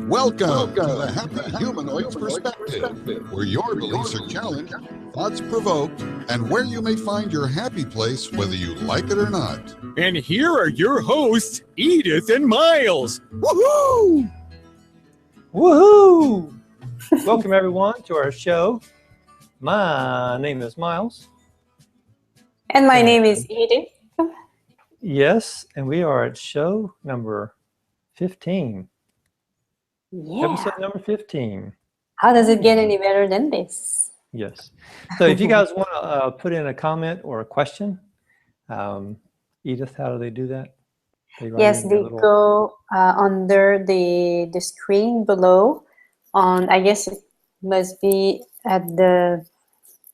Welcome to the Happy Humanoids Perspective, where your beliefs are challenged, thoughts provoked, and where you may find your happy place whether you like it or not. And here are your hosts, Edith and Miles. Woohoo! Woohoo! Welcome everyone to our show. My name is Miles. And my name is Edith. Yes, and we are at show number 15. Yeah. Episode number 15. How does it get any better than this? Yes. So if you guys want to put in a comment or a question, Edith, how do they do that? Yes, they go under the screen below. I guess it must be at the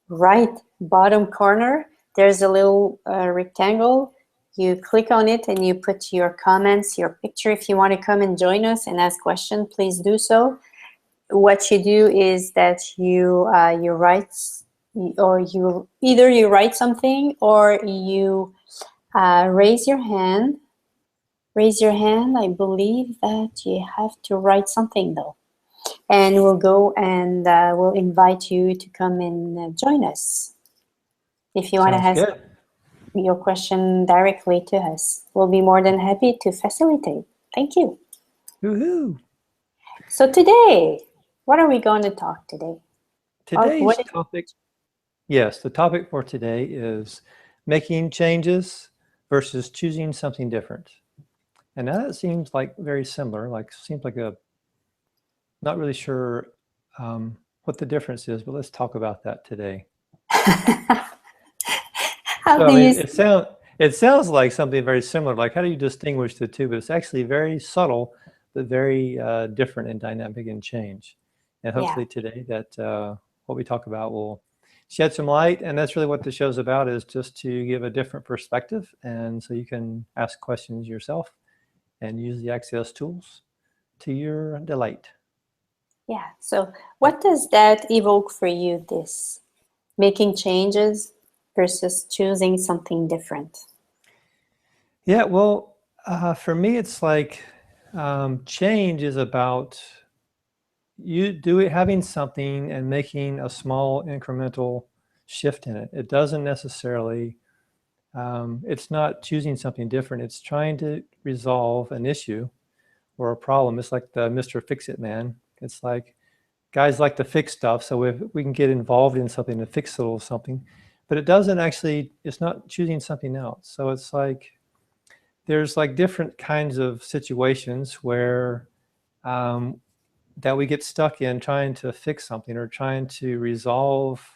right bottom corner. There's a little rectangle. You click on it and you put your comments, your picture. If you want to come and join us and ask questions, please do so. What you do is that you write, or either you write something or you raise your hand. Raise your hand. I believe that you have to write something though. And we'll go and we'll invite you to come and join us. If you want to ask your question directly to us, we'll be more than happy to facilitate. Thank you. Woohoo! So today, what are we going to talk today? Today's topic, yes, the topic for today is making changes versus choosing something different. And now that seems like very similar, seems like not really sure what the difference is, but let's talk about that today. It sounds like something very similar, like how do you distinguish the two? But it's actually very subtle, but very different and dynamic and change. And hopefully today that what we talk about will shed some light. And that's really what the show's about, is just to give a different perspective. And so you can ask questions yourself and use the Access tools to your delight. Yeah, so what does that evoke for you, this making changes versus choosing something different? Yeah, well, for me, it's like change is about having something and making a small incremental shift in it. It doesn't necessarily, it's not choosing something different. It's trying to resolve an issue or a problem. It's like the Mr. Fix-It man. It's like guys like to fix stuff, so if we can get involved in something to fix a little something, but it doesn't actually, it's not choosing something else. So it's like there's like different kinds of situations where that we get stuck in trying to fix something or trying to resolve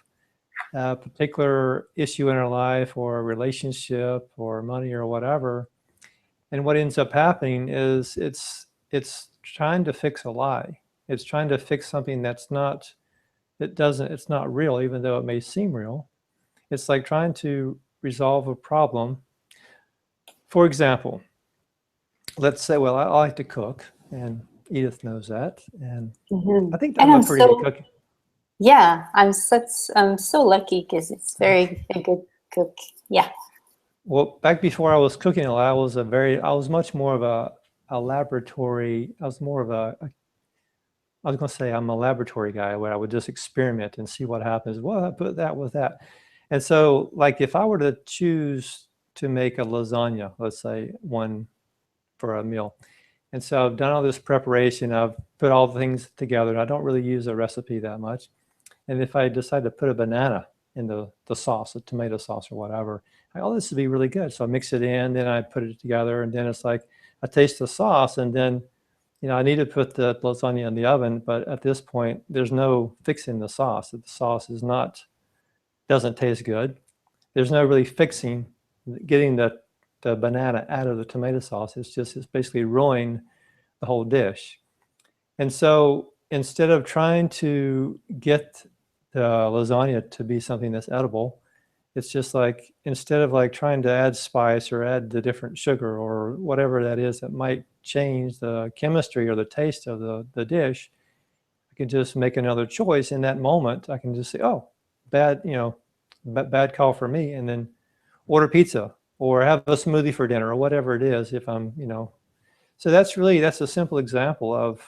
a particular issue in our life or a relationship or money or whatever. And what ends up happening is it's trying to fix a lie. It's trying to fix something it's not real, even though it may seem real. It's like trying to resolve a problem. For example, let's say, well, I like to cook, and Edith knows that, and I think I'm a pretty good cook. Yeah, I'm so lucky because it's a good cook. Yeah. Well, back before I was cooking a lot, I was much more of a laboratory. I was going to say I'm a laboratory guy where I would just experiment and see what happens. Well, I put that with that. And so like if I were to choose to make a lasagna, let's say one for a meal. And so I've done all this preparation. I've put all the things together. And I don't really use a recipe that much. And if I decide to put a banana in the sauce, a tomato sauce or whatever, this would be really good. So I mix it in, then I put it together, and then it's like I taste the sauce, and then I need to put the lasagna in the oven, but at this point, there's no fixing the sauce. The sauce doesn't taste good. There's no really fixing, getting the banana out of the tomato sauce. It's basically ruining the whole dish. And so instead of trying to get the lasagna to be something that's edible, it's just like, instead of like trying to add spice or add the different sugar or whatever that is that might change the chemistry or the taste of the dish, I can just make another choice in that moment. I can just say, oh, bad call for me, and then order pizza or have a smoothie for dinner or whatever it is if I'm, So that's a simple example of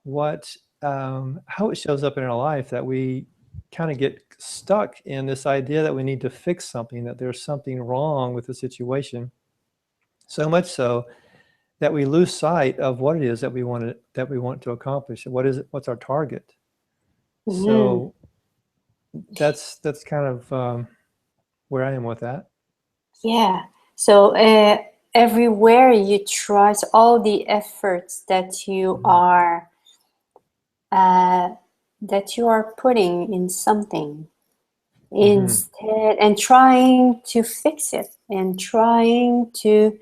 how it shows up in our life that we kind of get stuck in this idea that we need to fix something, that there's something wrong with the situation. So much so that we lose sight of what it is that we want to accomplish. What's our target? Mhm. So that's kind of where I am with that. Yeah. So everywhere you try, so all the efforts that you are putting in something instead, and trying to fix it, and trying to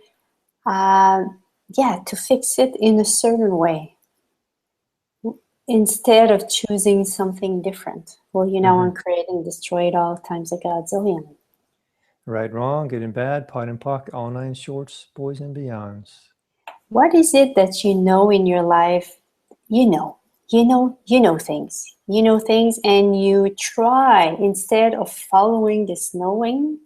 to fix it in a certain way, instead of choosing something different. Well, and create and destroy it all times a godzillion. Right, wrong, good and bad, pot and pock, all nine shorts, boys and beyonds. What is it that in your life? You know things. You know things, and you try, instead of following this knowing,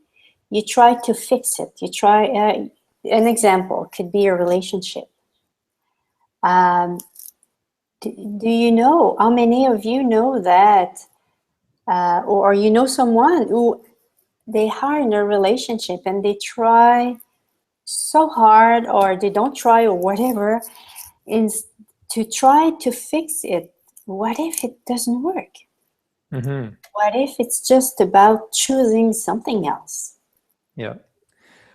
you try to fix it. You try. An example could be a relationship. Do you know, how many of you know that, or someone who they are in a relationship and they try so hard, or they don't try, or whatever, to try to fix it? What if it doesn't work? What if it's just about choosing something else? Yeah.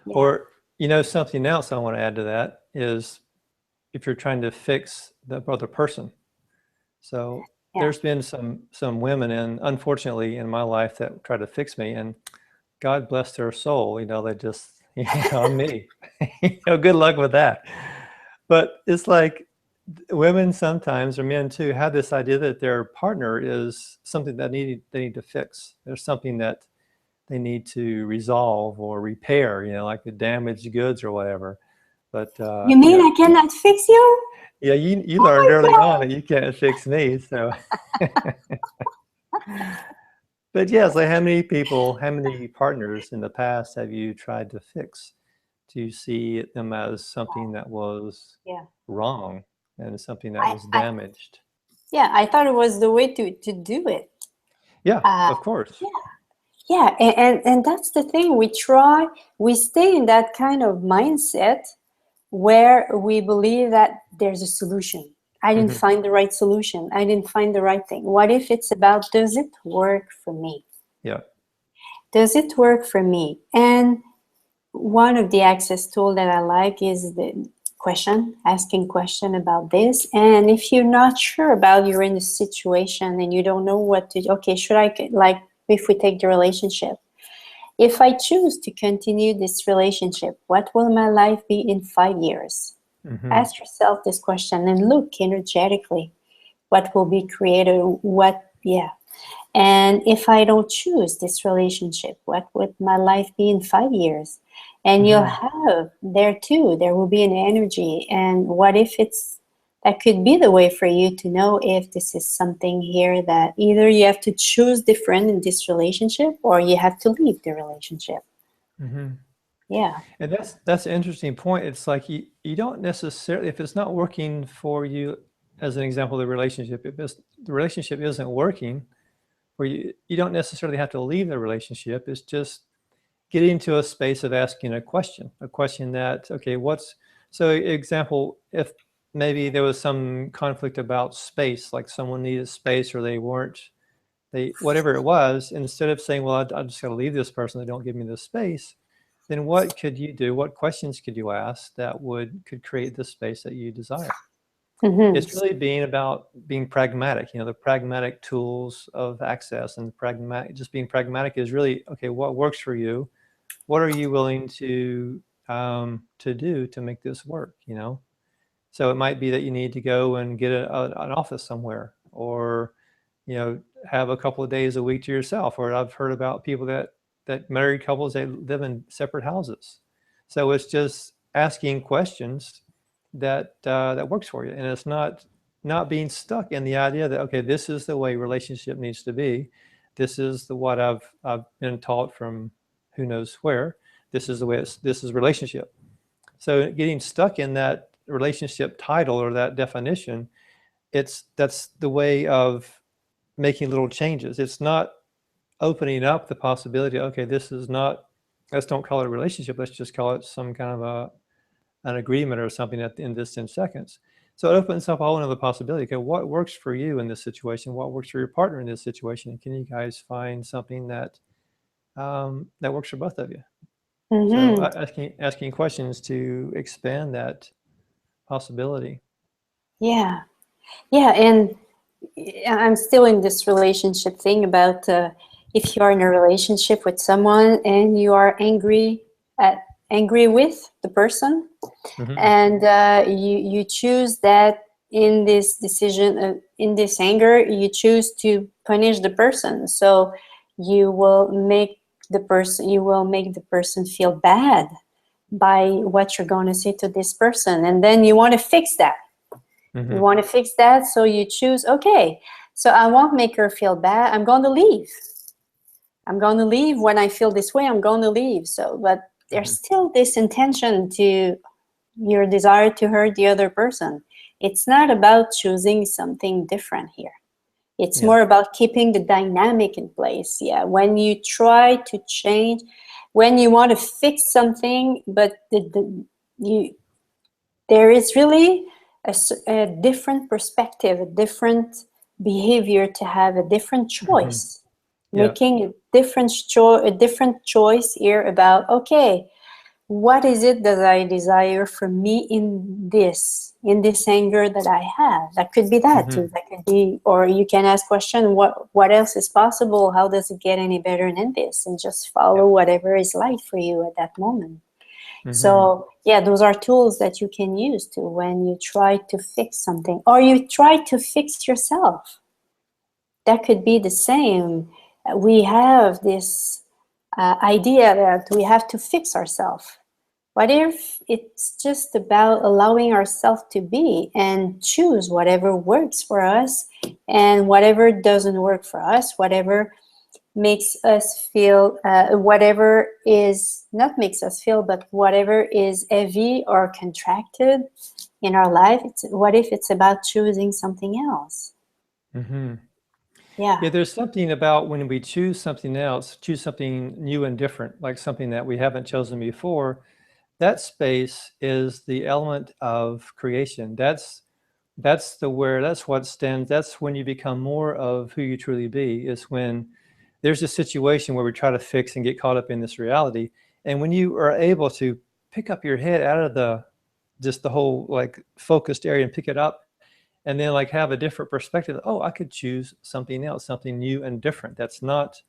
Or, something else I want to add to that is, if you're trying to fix the other person. So there's been some women, and unfortunately in my life, that try to fix me, and God bless their soul, they just, on me, good luck with that. But it's like, women sometimes, or men too, have this idea that their partner is something that they need to fix. There's something that they need to resolve or repair, like the damaged goods or whatever. But you mean I cannot fix you? Yeah, you learned early on that you can't fix me, so. But yes, like, how many partners in the past have you tried to fix? Do you see them as something that was wrong and something that was damaged? I thought it was the way to do it. Yeah, of course. Yeah, and that's the thing. We stay in that kind of mindset where we believe that there's a solution. I didn't find the right solution. I didn't find the right thing. What if it's about, does it work for me? Yeah. Does it work for me? And one of the access tool that I like is the asking question about this. And if you're not sure about, you're in a situation and you don't know what to do, okay, should I, like, if we take the relationship, if I choose to continue this relationship, what will my life be in 5 years? Ask yourself this question and look energetically what will be created, and if I don't choose this relationship, what would my life be in 5 years? And you'll have there will be an energy. And what if that could be the way for you to know if this is something here that either you have to choose different in this relationship, or you have to leave the relationship. Yeah. And that's an interesting point. It's like, you don't necessarily, if it's not working for you, as an example, the relationship, if the relationship isn't working for you, you don't necessarily have to leave the relationship. It's just getting into a space of asking a question that, okay, so example, if maybe there was some conflict about space, like someone needed space, or whatever it was, instead of saying, well, I just got to leave this person, they don't give me the space, then what could you do? What questions could you ask that could create the space that you desire? It's really being pragmatic, the pragmatic tools of access, and just being pragmatic is really, okay, what works for you? What are you willing to do to make this work, So it might be that you need to go and get an office somewhere, or, have a couple of days a week to yourself. Or I've heard about people that married couples, they live in separate houses. So it's just asking questions that works for you, and it's not being stuck in the idea that, okay, this is the way relationship needs to be. This is what I've been taught from who knows where. This is the way this is relationship. So getting stuck in that relationship title or that definition that's the way of making little changes. It's not opening up the possibility, okay, this is not, let's don't call it a relationship, let's just call it some kind of an agreement or something in this 10 seconds. So it opens up a whole another possibility. Okay, what works for you in this situation? What works for your partner in this situation? And can you guys find something that that works for both of you? So asking questions to expand that possibility. Yeah. Yeah. And I'm still in this relationship thing about if you are in a relationship with someone and you are angry with the person, and you choose that in this decision, in this anger, you choose to punish the person. So you will make the person feel bad by what you're going to say to this person, and then you want to fix that. You want to fix that, so you choose, okay, so I won't make her feel bad. I'm going to leave. I'm going to leave when I feel this way. I'm going to leave. So, but there's still this intention to your desire to hurt the other person. It's not about choosing something different here. It's more about keeping the dynamic in place. Yeah, when you try to change, when you want to fix something, but there is really a different perspective, a different behavior to have, a different choice, making a different choice here about, okay, what is it that I desire from me in this anger that I have? That could be that too. That could be, or you can ask question, what else is possible? How does it get any better than this? And just follow whatever is light for you at that moment. So yeah, those are tools that you can use to when you try to fix something, or you try to fix yourself. That could be the same. We have this idea that we have to fix ourselves. What if it's just about allowing ourselves to be and choose whatever works for us, and whatever doesn't work for us, whatever makes us feel, whatever is not makes us feel, but whatever is heavy or contracted in our life, what if it's about choosing something else? Yeah, there's something about when we choose something else, choose something new and different, like something that we haven't chosen before, that space is the element of creation. That's what stands, that's when you become more of who you truly be, is when there's a situation where we try to fix and get caught up in this reality. And when you are able to pick up your head out of the whole like focused area and pick it up, and then like have a different perspective. Oh, I could choose something else, something new and different. That's not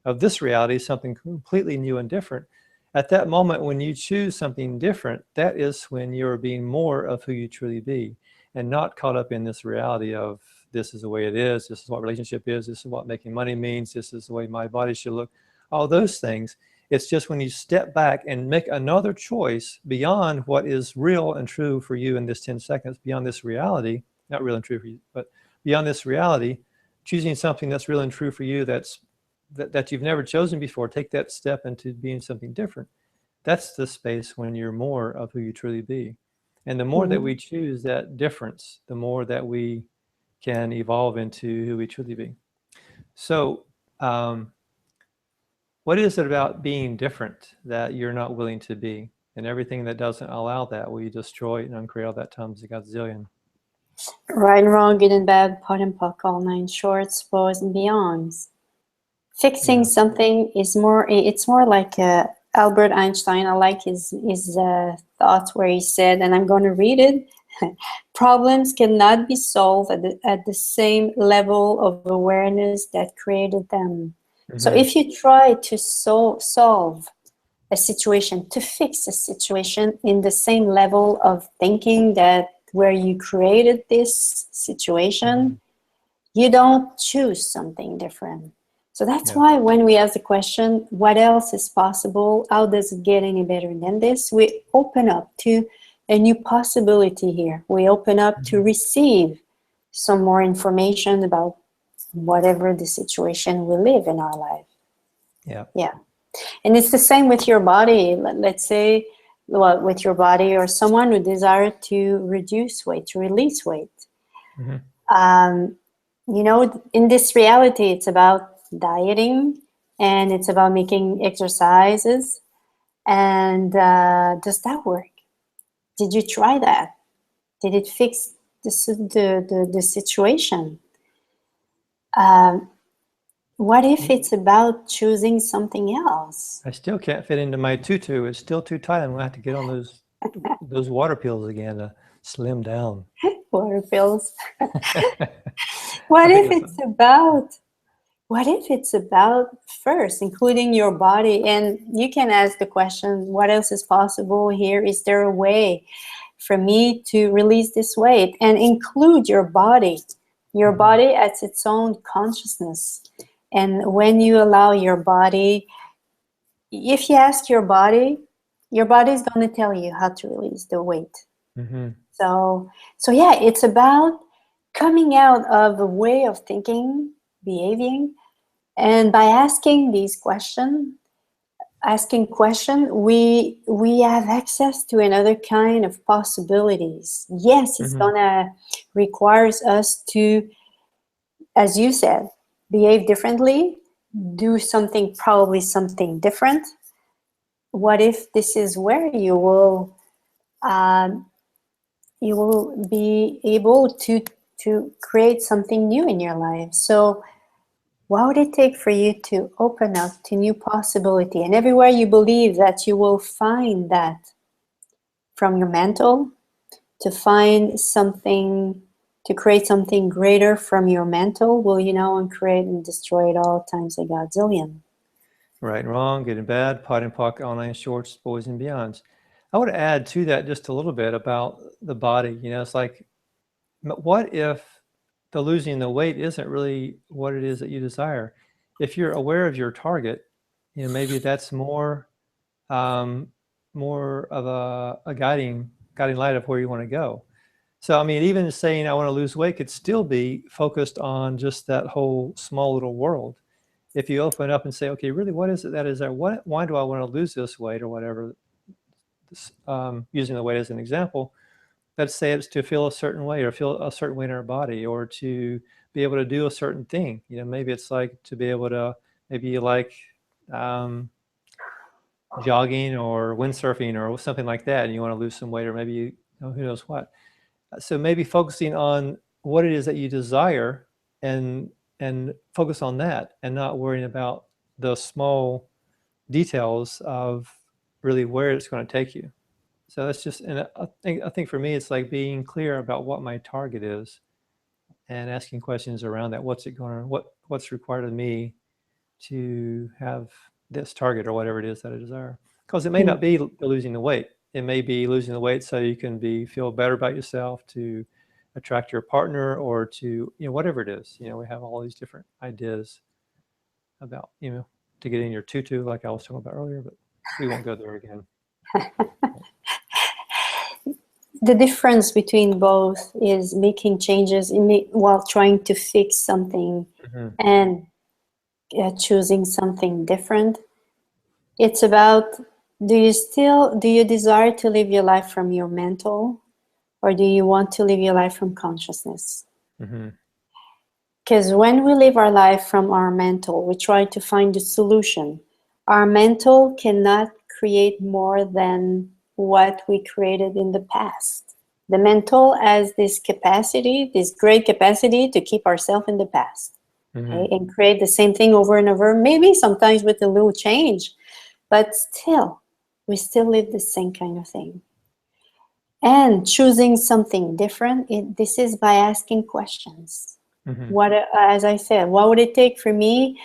of this reality, something completely new and different. At that moment, when you choose something different, that is when you're being more of who you truly be, and not caught up in this reality of this is the way it is, this is what relationship is, this is what making money means, this is the way my body should look, all those things. It's just when you step back and make another choice beyond what is real and true for you in this 10 seconds, beyond this reality, not real and true for you, but beyond this reality, choosing something that's real and true for you, that you've never chosen before, take that step into being something different. That's the space when you're more of who you truly be. And the more that we choose that difference, the more that we can evolve into who we truly be. So what is it about being different that you're not willing to be? And everything that doesn't allow that, will you destroy it and uncreate all that times a gazillion? Right and wrong, good and bad, pot and puck, all nine shorts, boys and beyonds. Fixing something is more, it's more like Albert Einstein. I like his thoughts where he said, and I'm going to read it, problems cannot be solved at the same level of awareness that created them. So if you try to solve a situation, to fix a situation in the same level of thinking that where you created this situation, you don't choose something different. So that's why when we ask the question, what else is possible? How does it get any better than this? We open up to a new possibility here. We open up to receive some more information about whatever the situation we live in our life. Yeah. And it's the same with your body. Let's say, well, with your body or someone who desires to reduce weight, to release weight. You know, in this reality, it's about dieting and it's about making exercises. And does that work? Did you try that? Did it fix the situation? What if it's about choosing something else? I still can't fit into my tutu. It's still too tight. I'm gonna have to get on those water pills again to slim down. Water pills. I What think if it's about? What if it's about first including your body? And you can ask the question, what else is possible here? Is there a way for me to release this weight? And include your body. Your body as its own consciousness. And when you allow your body, if you ask your body is going to tell you how to release the weight. So yeah, it's about coming out of a way of thinking, behaving, and by asking these questions, we have access to another kind of possibilities. Yes, it's gonna requires us to, as you said, behave differently, do probably something different. What if this is where you will be able to create something new in your life? So what would it take for you to open up to new possibility? And everywhere you believe that you will find that, from your mental, to find something, to create something greater from your mental, will you know and create and destroy it all times a godzillion. Right and wrong, good and bad, pot and pock, online shorts, boys and beyonds. I would add to that just a little bit about the body. You know, it's like, what if the losing the weight isn't really what it is that you desire? If you're aware of your target, you know, maybe that's more of a guiding light of where you want to go. So, I mean, even saying I want to lose weight could still be focused on just that whole small little world. If you open up and say, okay, really, what is it that is there? Why do I want to lose this weight or whatever? Using the weight as an example, let's say it's to feel a certain way or feel a certain way in our body, or to be able to do a certain thing. You know, maybe it's like to be able to, maybe you like jogging or windsurfing or something like that, and you want to lose some weight, or maybe you know, who knows what. So maybe focusing on what it is that you desire and focus on that, and not worrying about the small details of really where it's going to take you. So that's just, and I think for me, it's like being clear about what my target is and asking questions around that. What's required of me to have this target or whatever it is that I desire? Because it may not be losing the weight. It may be losing the weight so you can feel better about yourself, to attract your partner, or to, you know, whatever it is. You know, we have all these different ideas about, you know, to get in your tutu, like I was talking about earlier, but we won't go there again. The difference between both is making changes while trying to fix something and choosing something different. It's about, do you desire to live your life from your mental, or do you want to live your life from consciousness? Because when we live our life from our mental, we try to find a solution. Our mental cannot create more than what we created in the past. The mental has this capacity, this great capacity, to keep ourselves in the past, okay, and create the same thing over and over, maybe sometimes with a little change, but still, we still live the same kind of thing. And choosing something different, this is by asking questions. What, as I said, what would it take for me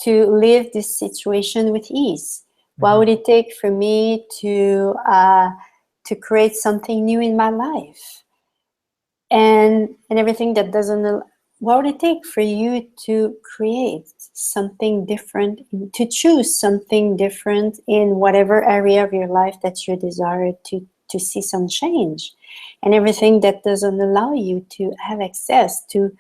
to live this situation with ease? What would it take for me to create something new in my life? And everything that doesn't, what would it take for you to create something different, to choose something different in whatever area of your life that you desire to see some change? And everything that doesn't allow you to have access to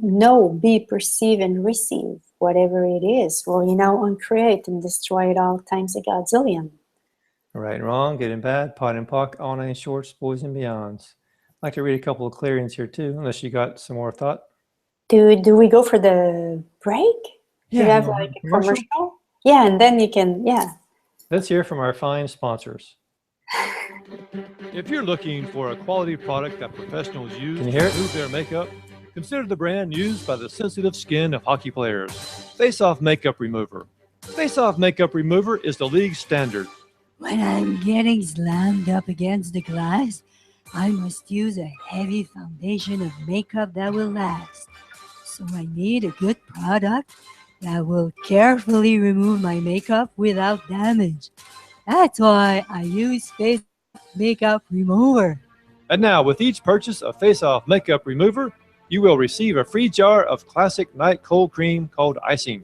know, be, perceive, and receive whatever it is, well, you know, uncreate and destroy it all times a godzillion. Right and wrong, good and bad, pot and pock, all nine shorts, boys and beyonds. like to read a couple of clearings here too, unless you got some more thought. Do we go for the break? Do you have you like a commercial? commercial? Yeah, and then you can, yeah. Let's hear from our fine sponsors. If you're looking for a quality product that professionals use Can you to hear it? remove their makeup, consider the brand used by the sensitive skin of hockey players, Face Off Makeup Remover. Face Off Makeup Remover is the league standard. When I'm getting slammed up against the glass, I must use a heavy foundation of makeup that will last. So I need a good product that will carefully remove my makeup without damage. That's why I use Face Makeup Remover. And now, with each purchase of Face Off Makeup Remover, you will receive a free jar of classic night cold cream called Icing.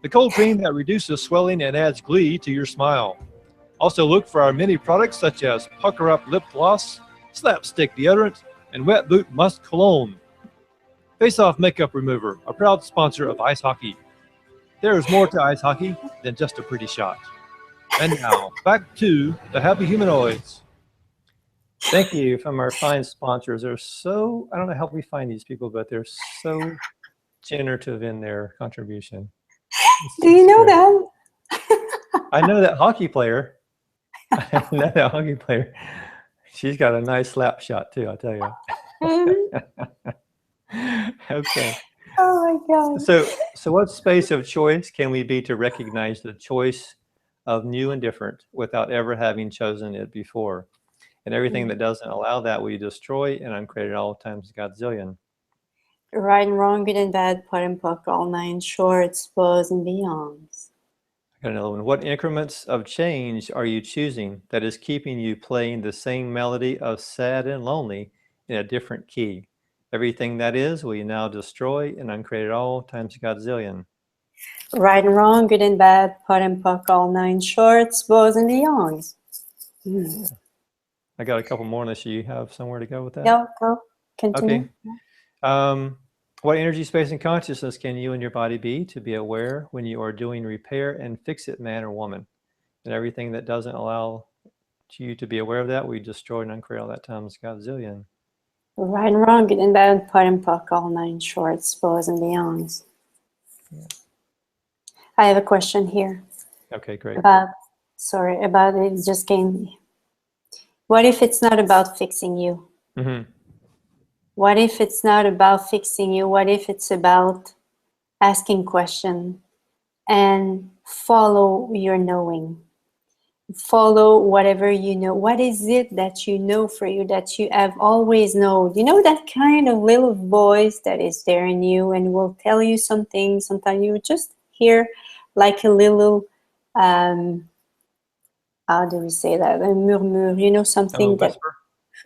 The cold cream that reduces swelling and adds glee to your smile. Also look for our many products such as Pucker Up Lip Gloss, Slapstick Deodorant, and Wet Boot Musk Cologne. Face Off Makeup Remover, a proud sponsor of ice hockey. There is more to ice hockey than just a pretty shot. And now, back to the Happy Humanoids. Thank you from our fine sponsors. They're so, I don't know how we find these people, but they're so generative in their contribution. Do you know that? I know that hockey player. I know that hockey player. She's got a nice slap shot too, I'll tell you. Okay. Oh my God. So what space of choice can we be to recognize the choice of new and different without ever having chosen it before? And everything that doesn't allow that, we destroy and uncreate all times Godzillion. Right and wrong, good and bad, pot and puck, all nine shorts, bows and beyonds. I got another one. What increments of change are you choosing that is keeping you playing the same melody of sad and lonely in a different key? Everything that is, will you now destroy and uncreate it all times Godzillion? Right and wrong, good and bad, pot and puck, all nine shorts, bows and beyonds. Yeah. I got a couple more unless you have somewhere to go with that. No, go. Continue. Okay. What energy, space, and consciousness can you and your body be to be aware when you are doing repair and fix-it man or woman? And everything that doesn't allow you to be aware of that, we destroy and uncreate all that times Godzillion. Right and wrong, good and bad, pot and puck, all nine shorts, bows and beyonds. Yeah. I have a question here. Okay, great. About it just came. What if it's not about fixing you? Mm-hmm. What if it's not about fixing you? What if it's about asking questions and follow your knowing? Follow whatever you know. What is it that you know for you, that you have always known? You know, that kind of little voice that is there in you and will tell you something. Sometimes you just hear like a little, how do we say that? A murmure, you know, something that, whisper?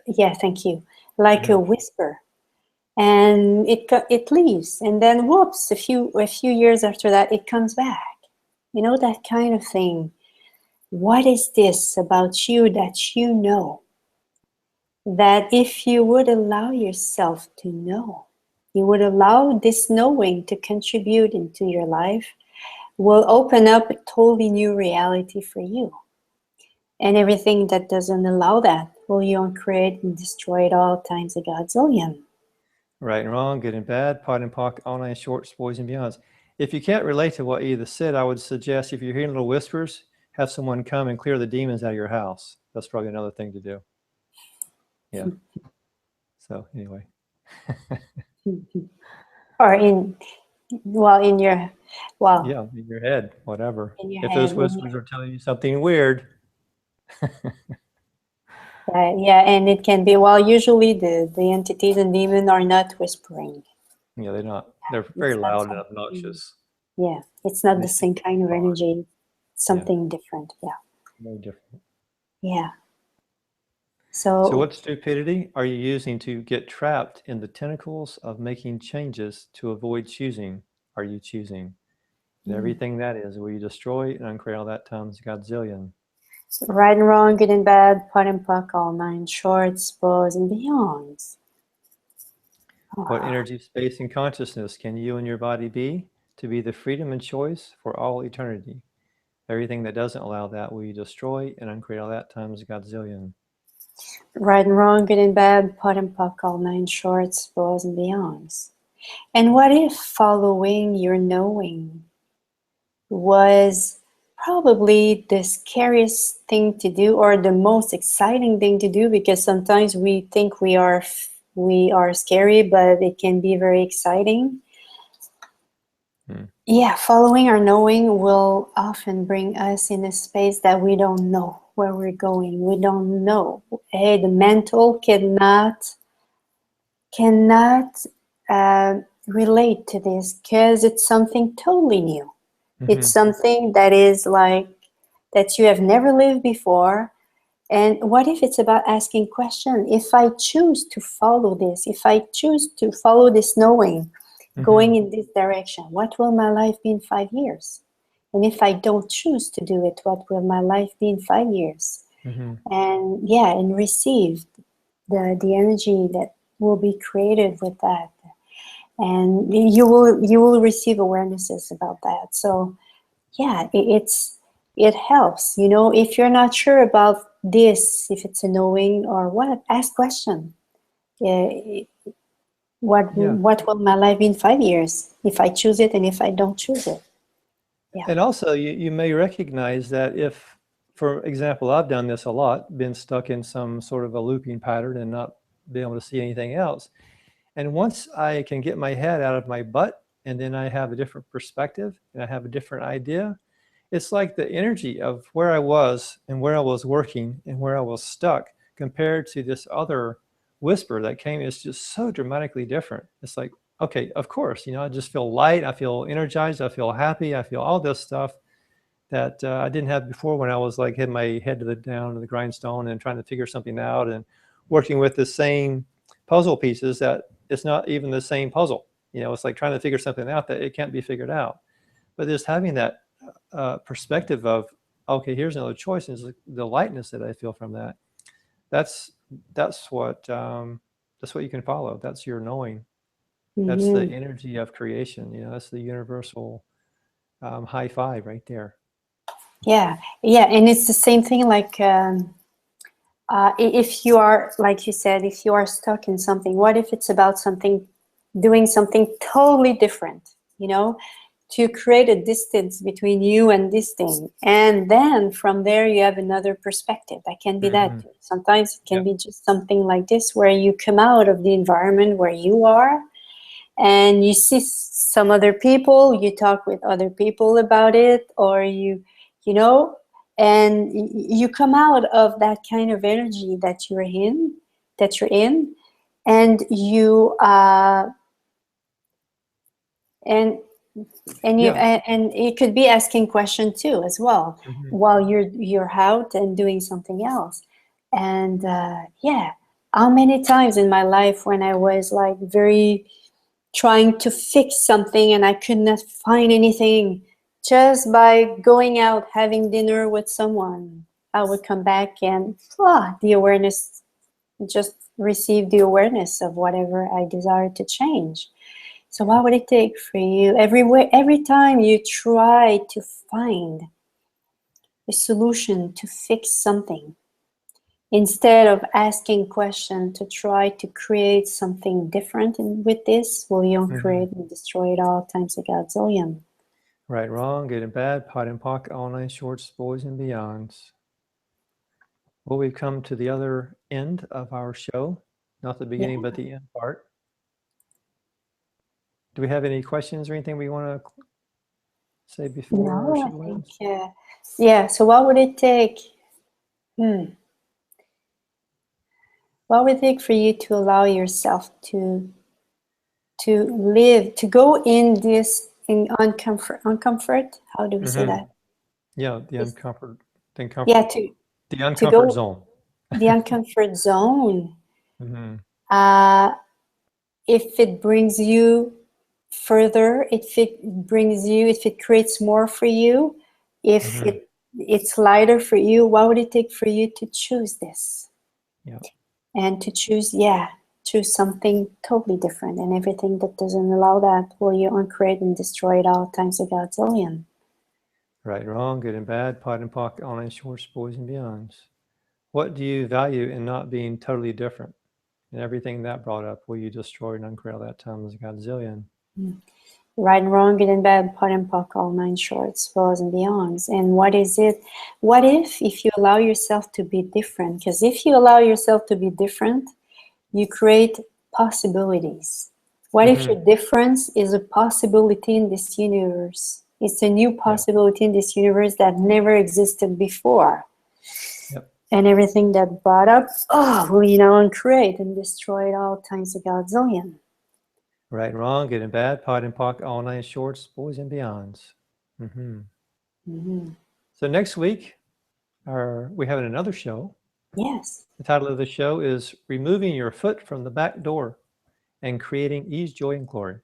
yeah, thank you. Like a whisper. And it leaves, and then whoops, a few years after that, it comes back. You know, that kind of thing. What is this about you that you know, that if you would allow yourself to know, you would allow this knowing to contribute into your life, will open up a totally new reality for you. And everything that doesn't allow that, will you uncreate and destroy it all times a Godzillion. Right and wrong, good and bad, pot and pock, all nine shorts, boys and beyonds. If you can't relate to what either said, I would suggest if you're hearing little whispers, have someone come and clear the demons out of your house. That's probably another thing to do. Yeah. So anyway. Or in your, yeah, in your head, whatever. In your if those head, whispers are telling you something weird. yeah, and it can be, usually the entities and demons are not whispering. Yeah, they're not. They're very loud and obnoxious. Yeah, it's not the same kind of energy. Something different. Yeah. Very different. Yeah. So what stupidity are you using to get trapped in the tentacles of making changes to avoid choosing? Are you choosing? And everything that is, will you destroy and uncreate all that times Godzillion? Right and wrong, good and bad, pot and puck, all nine shorts, bows and beyonds. What energy, space, and consciousness can you and your body be to be the freedom and choice for all eternity? Everything that doesn't allow that, will you destroy and uncreate all that times Godzillion? Right and wrong, good and bad, pot and puck, all nine shorts, boys and beyonds. And what if following your knowing was probably the scariest thing to do, or the most exciting thing to do? Because sometimes we think we are scary, but it can be very exciting. Yeah, following our knowing will often bring us in a space that we don't know where we're going. We don't know. Hey, the mental cannot relate to this because it's something totally new. It's something that is like that you have never lived before. And what if it's about asking questions? If I choose to follow this, if I choose to follow this knowing, going in this direction, what will my life be in 5 years? And if I don't choose to do it, what will my life be in 5 years? And yeah, and receive the energy that will be created with that. And you will receive awarenesses about that. So yeah, it helps. You know, if you're not sure about this, if it's a knowing or what, ask question. What will my life be in 5 years if I choose it and if I don't choose it? Yeah. And also, you may recognize that if, for example, I've done this a lot, been stuck in some sort of a looping pattern and not be able to see anything else. And once I can get my head out of my butt, and then I have a different perspective and I have a different idea, it's like the energy of where I was and where I was working and where I was stuck compared to this other whisper that came is just so dramatically different. It's like, okay, of course, you know, I just feel light, I feel energized, I feel happy, I feel all this stuff that I didn't have before when I was like hitting my head down to the grindstone and trying to figure something out and working with the same puzzle pieces that it's not even the same puzzle. You know, it's like trying to figure something out that it can't be figured out. But just having that perspective of, okay, here's another choice, and the lightness that I feel from that. That's what you can follow. That's your knowing. That's the energy of creation. You know, that's the universal high five right there. Yeah, and it's the same thing. Like if you are, like you said, if you are stuck in something, what if it's about doing something totally different? You know, to create a distance between you and this thing, and then from there you have another perspective. That can be that too. Sometimes it can be just something like this, where you come out of the environment where you are and you see some other people, you talk with other people about it, or you know, and you come out of that kind of energy that you're in, and you and it could be asking question too as well, while you're out and doing something else. And yeah, how many times in my life when I was like very trying to fix something and I could not find anything, just by going out having dinner with someone, I would come back and the awareness, just receive the awareness of whatever I desired to change. So what would it take for you every time you try to find a solution to fix something, instead of asking questions to try to create something different with this, will you create and destroy it all times a godzillion? Right, wrong, good and bad, pot and pock, all nine shorts, boys and beyonds. Well, we've come to the other end of our show, not the beginning, but the end part. Do we have any questions or anything we want to say before our show ends? Yeah, so what would it take? What would it take for you to allow yourself to live, to go in this uncomfort? How do we say that? Yeah, the uncomfort. The go, zone. The uncomfort zone. If it brings you further, if it creates more for you, if it's lighter for you, what would it take for you to choose this? Yeah. And to choose something totally different, and everything that doesn't allow that, will you uncreate and destroy it all times a godzillion? Right, wrong, good and bad, pot and pock, all nine shorts, boys and beyonds. What do you value in not being totally different? And everything that brought up, will you destroy and uncreate all that times a godzillion? Right and wrong, good and bad, pot and pock, all nine shorts, above and beyonds. And what is it? What if you allow yourself to be different? Because if you allow yourself to be different, you create possibilities. What if your difference is a possibility in this universe? It's a new possibility in this universe that never existed before. Yep. And everything that brought up, we now uncreate and destroy it all times a godzillion. Right and wrong, good and bad, pot and pock, all nine shorts, boys and beyonds. So next week, we're having another show. Yes. The title of the show is Removing Your Foot from the Back Door and Creating Ease, Joy, and Glory.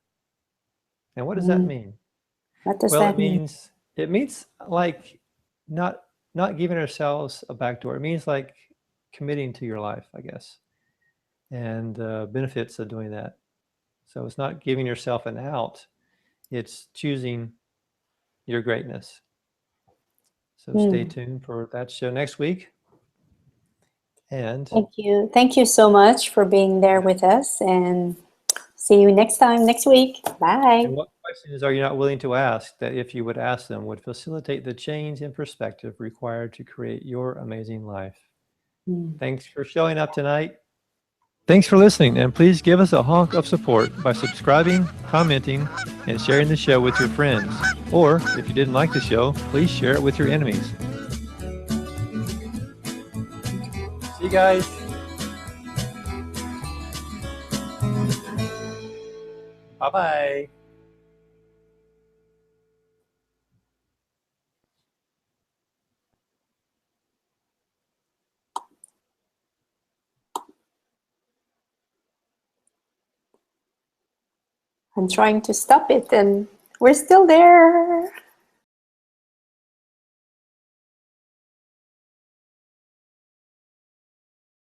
And what does that mean? What does that mean? It means like not giving ourselves a back door. It means like committing to your life, I guess, and benefits of doing that. So it's not giving yourself an out, it's choosing your greatness. So stay tuned for that show next week. And Thank you so much for being there with us, and see you next week. Bye. And what questions are you not willing to ask that, if you would ask them, would facilitate the change in perspective required to create your amazing life? Thanks for showing up tonight. Thanks for listening, and please give us a honk of support by subscribing, commenting, and sharing the show with your friends. Or, if you didn't like the show, please share it with your enemies. See you guys. Bye-bye. I'm trying to stop it, and we're still there.